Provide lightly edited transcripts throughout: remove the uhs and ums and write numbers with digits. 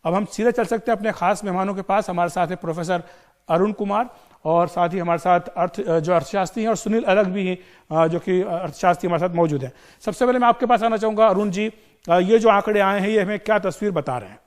अब हम सीधे चल सकते हैं अपने खास मेहमानों के पास। हमारे साथ है प्रोफेसर अरुण कुमार और साथ ही हमारे साथ अर्थशास्त्री हैं और सुनील अलग भी हैं जो कि अर्थशास्त्री हमारे साथ मौजूद हैं। सबसे पहले मैं आपके पास आना चाहूँगा अरुण जी, ये जो आंकड़े आए हैं ये हमें क्या तस्वीर बता रहे हैं?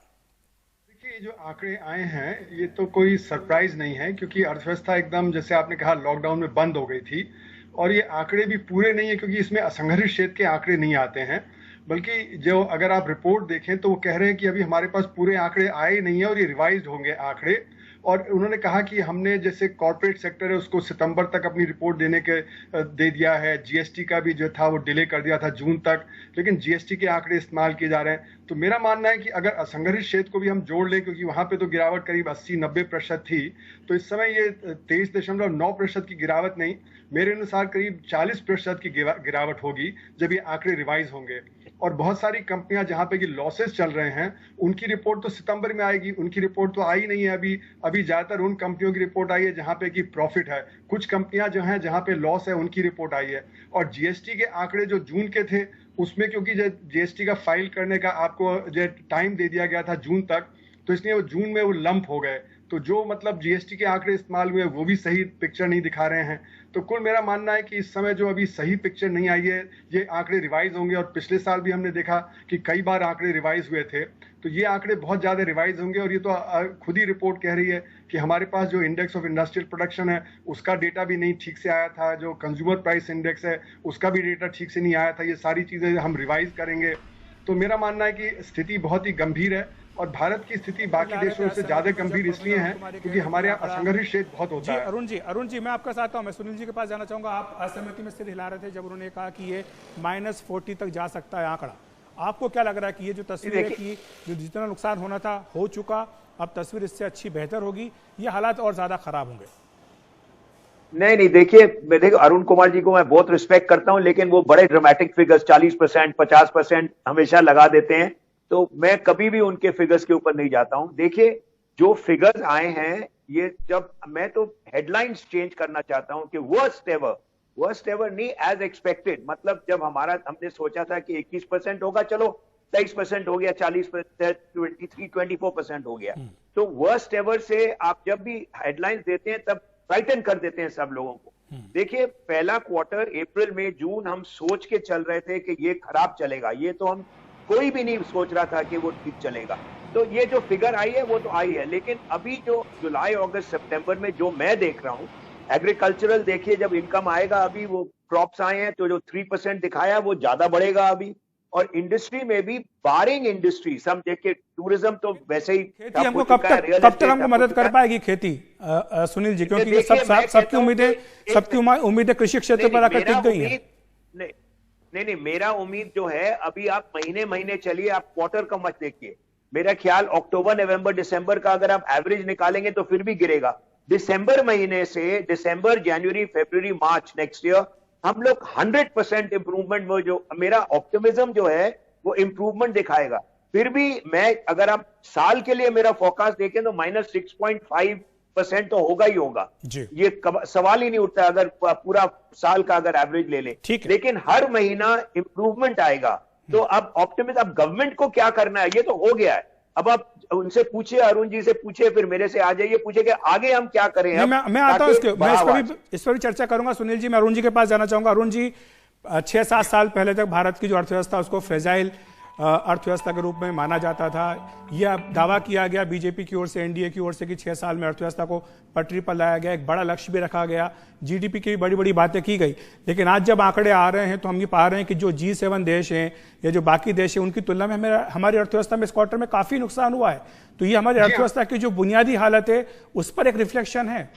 देखिए, जो आंकड़े आए हैं ये तो कोई सरप्राइज नहीं है, क्योंकि अर्थव्यवस्था एकदम जैसे आपने कहा लॉकडाउन में बंद हो गई थी। और ये आंकड़े भी पूरे नहीं है, क्योंकि इसमें असंगठित क्षेत्र के आंकड़े नहीं आते हैं, बल्कि जो अगर आप रिपोर्ट देखें तो वो कह रहे हैं कि अभी हमारे पास पूरे आंकड़े आए ही नहीं है और ये रिवाइज होंगे आंकड़े। और उन्होंने कहा कि हमने जैसे कॉर्पोरेट सेक्टर है उसको सितंबर तक अपनी रिपोर्ट दे दिया है, जीएसटी का भी जो था वो डिले कर दिया था जून तक, लेकिन जीएसटी के आंकड़े इस्तेमाल किए जा रहे हैं। तो मेरा मानना है कि अगर असंगठित क्षेत्र को भी हम जोड़ लें, क्योंकि वहां पे तो गिरावट करीब 80-90% थी, तो इस समय ये 23.9% की गिरावट नहीं, मेरे अनुसार करीब 40% की गिरावट होगी जब ये आंकड़े रिवाइज होंगे। और बहुत सारी कंपनियां जहां पे कि लॉसेस चल रहे हैं उनकी रिपोर्ट तो सितंबर में आएगी, उनकी रिपोर्ट तो आई नहीं है अभी ज्यादातर उन कंपनियों की रिपोर्ट आई है जहां पे कि प्रॉफिट है। कुछ कंपनियां जो हैं जहां पे लॉस है उनकी रिपोर्ट आई है। और जीएसटी के आंकड़े जो जून के थे उसमें क्योंकि जीएसटी का फाइल करने का आपको जो टाइम दे दिया गया था जून तक, तो इसलिए वो जून में वो लंप हो गए। तो जो मतलब जीएसटी के आंकड़े इस्तेमाल हुए वो भी सही पिक्चर नहीं दिखा रहे हैं। तो कुल मेरा मानना है कि इस समय जो अभी सही पिक्चर नहीं आई है, ये आंकड़े रिवाइज होंगे। और पिछले साल भी हमने देखा कि कई बार आंकड़े रिवाइज हुए थे, तो ये आंकड़े बहुत ज्यादा रिवाइज होंगे। और ये तो खुद ही रिपोर्ट कह रही है कि हमारे पास जो इंडेक्स ऑफ इंडस्ट्रियल प्रोडक्शन है उसका डेटा भी नहीं ठीक से आया था, जो कंज्यूमर प्राइस इंडेक्स है उसका भी डेटा ठीक से नहीं आया था। ये सारी चीजें हम रिवाइज करेंगे। तो मेरा मानना है कि स्थिति बहुत ही गंभीर है और भारत की स्थिति बाकी देशों से ज्यादा गंभीर इसलिए है क्योंकि हमारे यहाँ असंगठित क्षेत्र बहुत होता है। अरुण जी मैं आपका साथ हूँ, मैं सुनील जी के पास जाना चाहूंगा। आप असहमति में सिर हिला रहे थे जब उन्होंने कहा कि ये -40 तक जा सकता है आंकड़ा। आपको क्या लग रहा है कि ये जो तस्वीर है कि जो जितना नुकसान होना था हो चुका, अब तस्वीर इससे अच्छी बेहतर होगी, ये हालात और ज्यादा खराब होंगे? नहीं, देखिए अरुण कुमार जी को मैं बहुत रिस्पेक्ट करता हूं, लेकिन वो बड़े ड्रामेटिक फिगर्स 40%, 50% हमेशा लगा देते हैं, तो मैं कभी भी उनके फिगर्स के ऊपर नहीं जाता हूं। देखिए जो फिगर्स आए हैं, ये जब मैं तो हेडलाइंस चेंज करना चाहता हूं कि वर्स्ट एवर नहीं, एज एक्सपेक्टेड। मतलब जब हमने सोचा था कि 21% होगा, चलो 23% हो गया, 40%, 24% हो गया। तो वर्स्ट एवर से आप जब भी हेडलाइंस देते हैं तब फ्राइटन कर देते हैं सब लोगों को। देखिए पहला क्वार्टर अप्रैल मई जून हम सोच के चल रहे थे कि ये खराब चलेगा, ये तो हम कोई भी नहीं सोच रहा था कि वो ठीक चलेगा। तो ये जो फिगर आई है वो तो आई है, लेकिन अभी जो जुलाई अगस्त सितंबर में जो मैं देख रहा हूं, एग्रीकल्चरल देखिए जब इनकम आएगा, अभी वो क्रॉप्स आए हैं तो जो 3% दिखाया वो ज्यादा बढ़ेगा अभी। और इंडस्ट्री में भी बारिंग इंडस्ट्री सब देखिए, टूरिज्म तो वैसे ही खेती हमको कब तक हमको मदद कर पाएगी खेती सुनील जी? क्योंकि सबकी उम्मीदें कृषि क्षेत्र पर आकर टिक गई है। नहीं, मेरा उम्मीद जो है, अभी आप महीने चलिए, आप क्वार्टर का मत देखिए। मेरा ख्याल अक्टूबर नवंबर दिसंबर का अगर आप एवरेज निकालेंगे तो फिर भी गिरेगा। दिसंबर महीने से दिसंबर जनवरी फरवरी मार्च नेक्स्ट ईयर हम लोग 100% इंप्रूवमेंट में, जो मेरा ऑप्टिमिज्म जो है वो इंप्रूवमेंट दिखाएगा। फिर भी मैं अगर आप साल के लिए मेरा फोरकास्ट देखें तो -6.5% तो होगा ही होगा, ये सवाल ही नहीं उठता अगर पूरा साल का अगर एवरेज ले ले। लेकिन हर महीना इंप्रूवमेंट आएगा। तो अब ऑप्टिमिज्म, अब गवर्नमेंट को क्या करना है, ये तो हो गया है। अब आप उनसे पूछिए, अरुण जी से पूछिए, फिर मेरे से आ जाइए, पूछे कि आगे हम क्या करें। मैं आता हूं इस पर भी चर्चा करूंगा सुनील जी। मैं अरुण जी के पास जाना चाहूंगा। अरुण जी, 6-7 साल पहले तक भारत की जो अर्थव्यवस्था उसको फ्रेजाइल अर्थव्यवस्था के रूप में माना जाता था। यह दावा किया गया बीजेपी की ओर से, एनडीए की ओर से कि 6 साल में अर्थव्यवस्था को पटरी पर लाया गया, एक बड़ा लक्ष्य भी रखा गया, जीडीपी की बड़ी बड़ी बातें की गई। लेकिन आज जब आंकड़े आ रहे हैं तो हम ये पा रहे हैं कि जो G7 देश हैं या जो बाकी देश हैं उनकी तुलना में हमारी अर्थव्यवस्था में इस क्वार्टर में काफी नुकसान हुआ है। तो ये हमारी अर्थव्यवस्था की जो बुनियादी हालत है उस पर एक रिफ्लेक्शन है।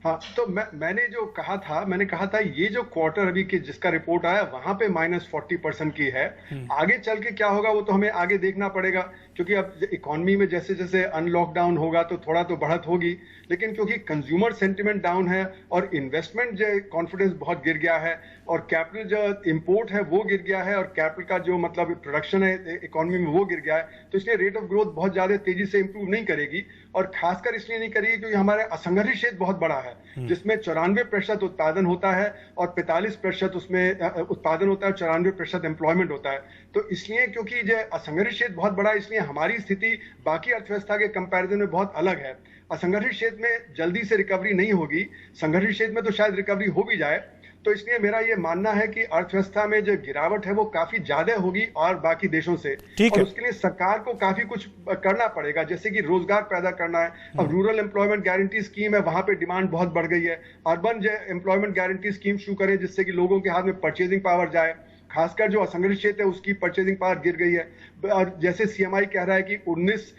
हाँ, तो मैंने कहा था ये जो क्वार्टर अभी के जिसका रिपोर्ट आया वहां पे -40% की है। आगे चल के क्या होगा वो तो हमें आगे देखना पड़ेगा, क्योंकि अब इकोनॉमी में जैसे जैसे अनलॉकडाउन होगा तो थोड़ा तो बढ़त होगी, लेकिन क्योंकि कंज्यूमर सेंटिमेंट डाउन है और इन्वेस्टमेंट जो कॉन्फिडेंस बहुत गिर गया है और कैपिटल जो इंपोर्ट है वो गिर गया है और कैपिटल का जो मतलब प्रोडक्शन है इकोनॉमी में वो गिर गया है, तो इसलिए रेट ऑफ ग्रोथ बहुत ज्यादा तेजी से इंप्रूव नहीं करेगी। और खासकर इसलिए नहीं करेगी क्योंकि हमारे असंगठित क्षेत्र बहुत बड़ा है। है, जिसमें 94% उत्पादन होता है और 45% उसमें उत्पादन होता है, 94% एम्प्लॉयमेंट होता है। तो इसलिए क्योंकि जो असंगठित क्षेत्र बहुत बड़ा है, इसलिए हमारी स्थिति बाकी अर्थव्यवस्था के कंपैरिजन में बहुत अलग है। असंगठित क्षेत्र में जल्दी से रिकवरी नहीं होगी, संगठित क्षेत्र में तो शायद रिकवरी हो भी जाए। तो इसलिए मेरा ये मानना है कि अर्थव्यवस्था में जो गिरावट है वो काफी ज्यादा होगी और बाकी देशों से, और उसके लिए सरकार को काफी कुछ करना पड़ेगा, जैसे कि रोजगार पैदा करना है। अब रूरल एम्प्लॉयमेंट गारंटी स्कीम है, वहां पे डिमांड बहुत बढ़ गई है। अर्बन जो एम्प्लॉयमेंट गारंटी स्कीम शुरू करें जिससे कि लोगों के हाथ में परचेजिंग पावर जाए, खासकर जो असंगठित क्षेत्र है उसकी परचेजिंग पावर गिर गई है। और जैसे सीएमआई कह रहा है कि 19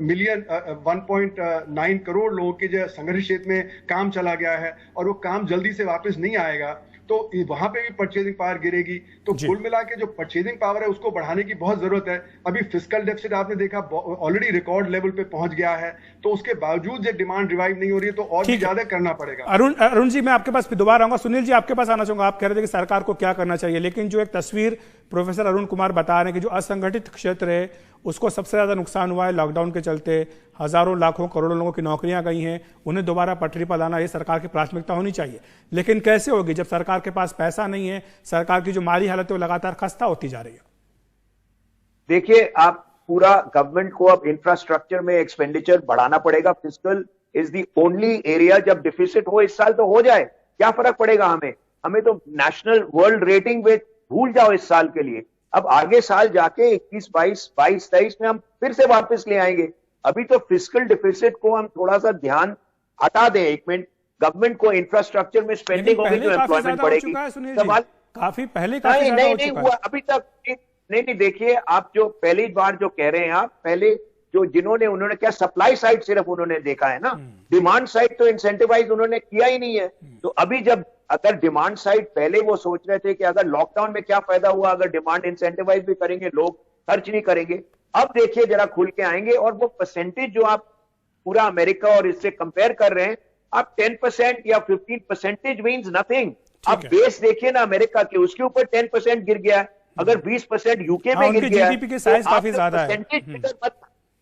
मिलियन 1.9 करोड़ लोगों के जो संगठित क्षेत्र में काम चला गया है और वो काम जल्दी से वापस नहीं आएगा, तो वहां पे भी परचेजिंग पावर गिरेगी। तो कुल मिला के जो परचेजिंग पावर है उसको बढ़ाने की बहुत जरूरत है। अभी फिस्कल डेफिसिट आपने देखा ऑलरेडी रिकॉर्ड लेवल पे पहुंच गया है, तो उसके बावजूद जो डिमांड रिवाइव नहीं हो रही है तो और भी ज्यादा करना पड़ेगा। अरुण जी, मैं आपके पास दोबारा आऊंगा। सुनील जी, आपके पास आना चाहूंगा। आप कह रहे थे कि सरकार को क्या करना चाहिए, लेकिन जो एक तस्वीर प्रोफेसर अरुण कुमार बता रहे हैं कि जो असंगठित क्षेत्र है उसको सबसे ज्यादा नुकसान हुआ है लॉकडाउन के चलते। हजारों लाखों करोड़ों लोगों की नौकरियां गई हैं, उन्हें दोबारा पटरी पर लाना ये सरकार की प्राथमिकता होनी चाहिए। लेकिन कैसे होगी जब सरकार के पास पैसा नहीं है, सरकार की जो माली हालत है वो लगातार खस्ता होती जा रही है। देखिए, आप पूरा गवर्नमेंट को अब इंफ्रास्ट्रक्चर में एक्सपेंडिचर बढ़ाना पड़ेगा। Fiscal is the only area, जब डिफिसिट हो इस साल तो हो जाए, क्या फर्क पड़ेगा हमें तो नेशनल वर्ल्ड रेटिंग में भूल जाओ इस साल के लिए। अब आगे साल जाके 21, 22, 23 में हम फिर से वापस ले आएंगे। अभी तो फिस्कल डिफिसिट को हम थोड़ा सा ध्यान हटा दें एक मिनट। गवर्नमेंट को इंफ्रास्ट्रक्चर में स्पेंडिंग होगी तो एम्प्लॉयमेंट बढ़ेगी। सवाल काफी पहले नहीं हुआ अभी तक। नहीं, देखिए, आप जो पहली बार जो कह रहे हैं, आप पहले जो उन्होंने क्या सप्लाई साइड सिर्फ उन्होंने देखा है ना, डिमांड साइड तो इंसेंटिवाइज उन्होंने किया ही नहीं है। तो अभी जब अगर डिमांड साइड पहले वो सोच रहे थे कि अगर लॉकडाउन में क्या फायदा हुआ, अगर डिमांड इंसेंटिवाइज भी करेंगे, लोग खर्च नहीं करेंगे। अब देखिए जरा खुल के आएंगे, और वो परसेंटेज जो आप पूरा अमेरिका और इससे कंपेयर कर रहे हैं, आप 10% या 15% मीन्स नथिंग। आप बेस देखिए ना अमेरिका के, उसके ऊपर 10% गिर गया है। अगर 20% यूके में गिर गया जीडीपी की साइज काफी ज्यादा है।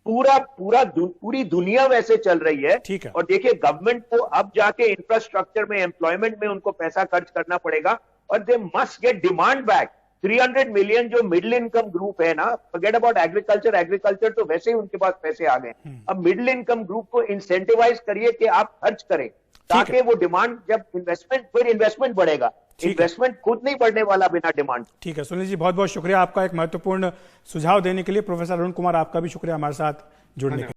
पूरी दुनिया वैसे चल रही है। और देखिए, गवर्नमेंट को अब जाके इंफ्रास्ट्रक्चर में, एम्प्लॉयमेंट में उनको पैसा खर्च करना पड़ेगा, और they must get demand back. 300 million जो मिडिल इनकम ग्रुप है ना, फॉरगेट अबाउट एग्रीकल्चर तो वैसे ही उनके पास पैसे आ गए। अब मिडिल इनकम ग्रुप को इंसेंटिवाइज करिए कि आप खर्च करें, ताकि वो डिमांड, जब इन्वेस्टमेंट बढ़ेगा। इन्वेस्टमेंट खुद नहीं बढ़ने वाला बिना डिमांड। ठीक है सुनील जी, बहुत बहुत शुक्रिया आपका एक महत्वपूर्ण सुझाव देने के लिए। प्रोफेसर अरुण कुमार, आपका भी शुक्रिया हमारे साथ जुड़ने के लिए।